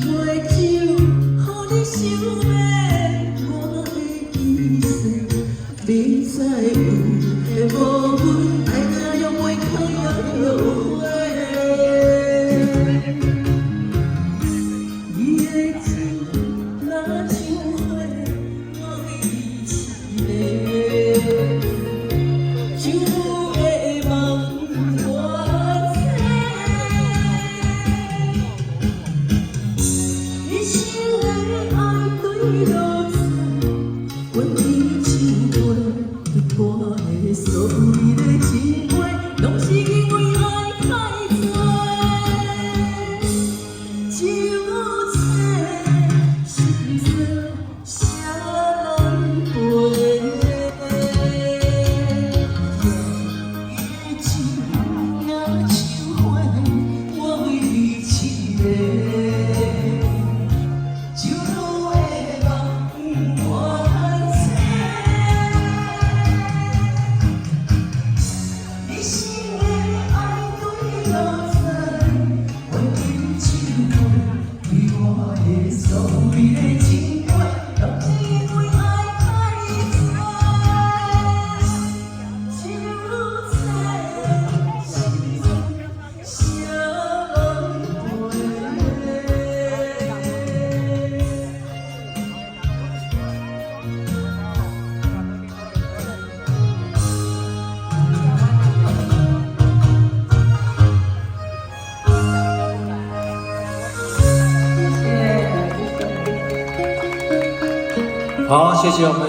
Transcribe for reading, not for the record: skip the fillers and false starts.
杯酒，予你想要我的意思，你知有的无分，爱怎样袂可也后悔。你的酒若像花，我为你痴迷。 酒的梦我知，你心的爱对落差，阮天酒杯一半的所有的情话，拢是因为爱太多，酒醉心酸谁人陪？ 所有的情话，拢是因为爱太多，酒醉心酸谁人好，谢谢我们。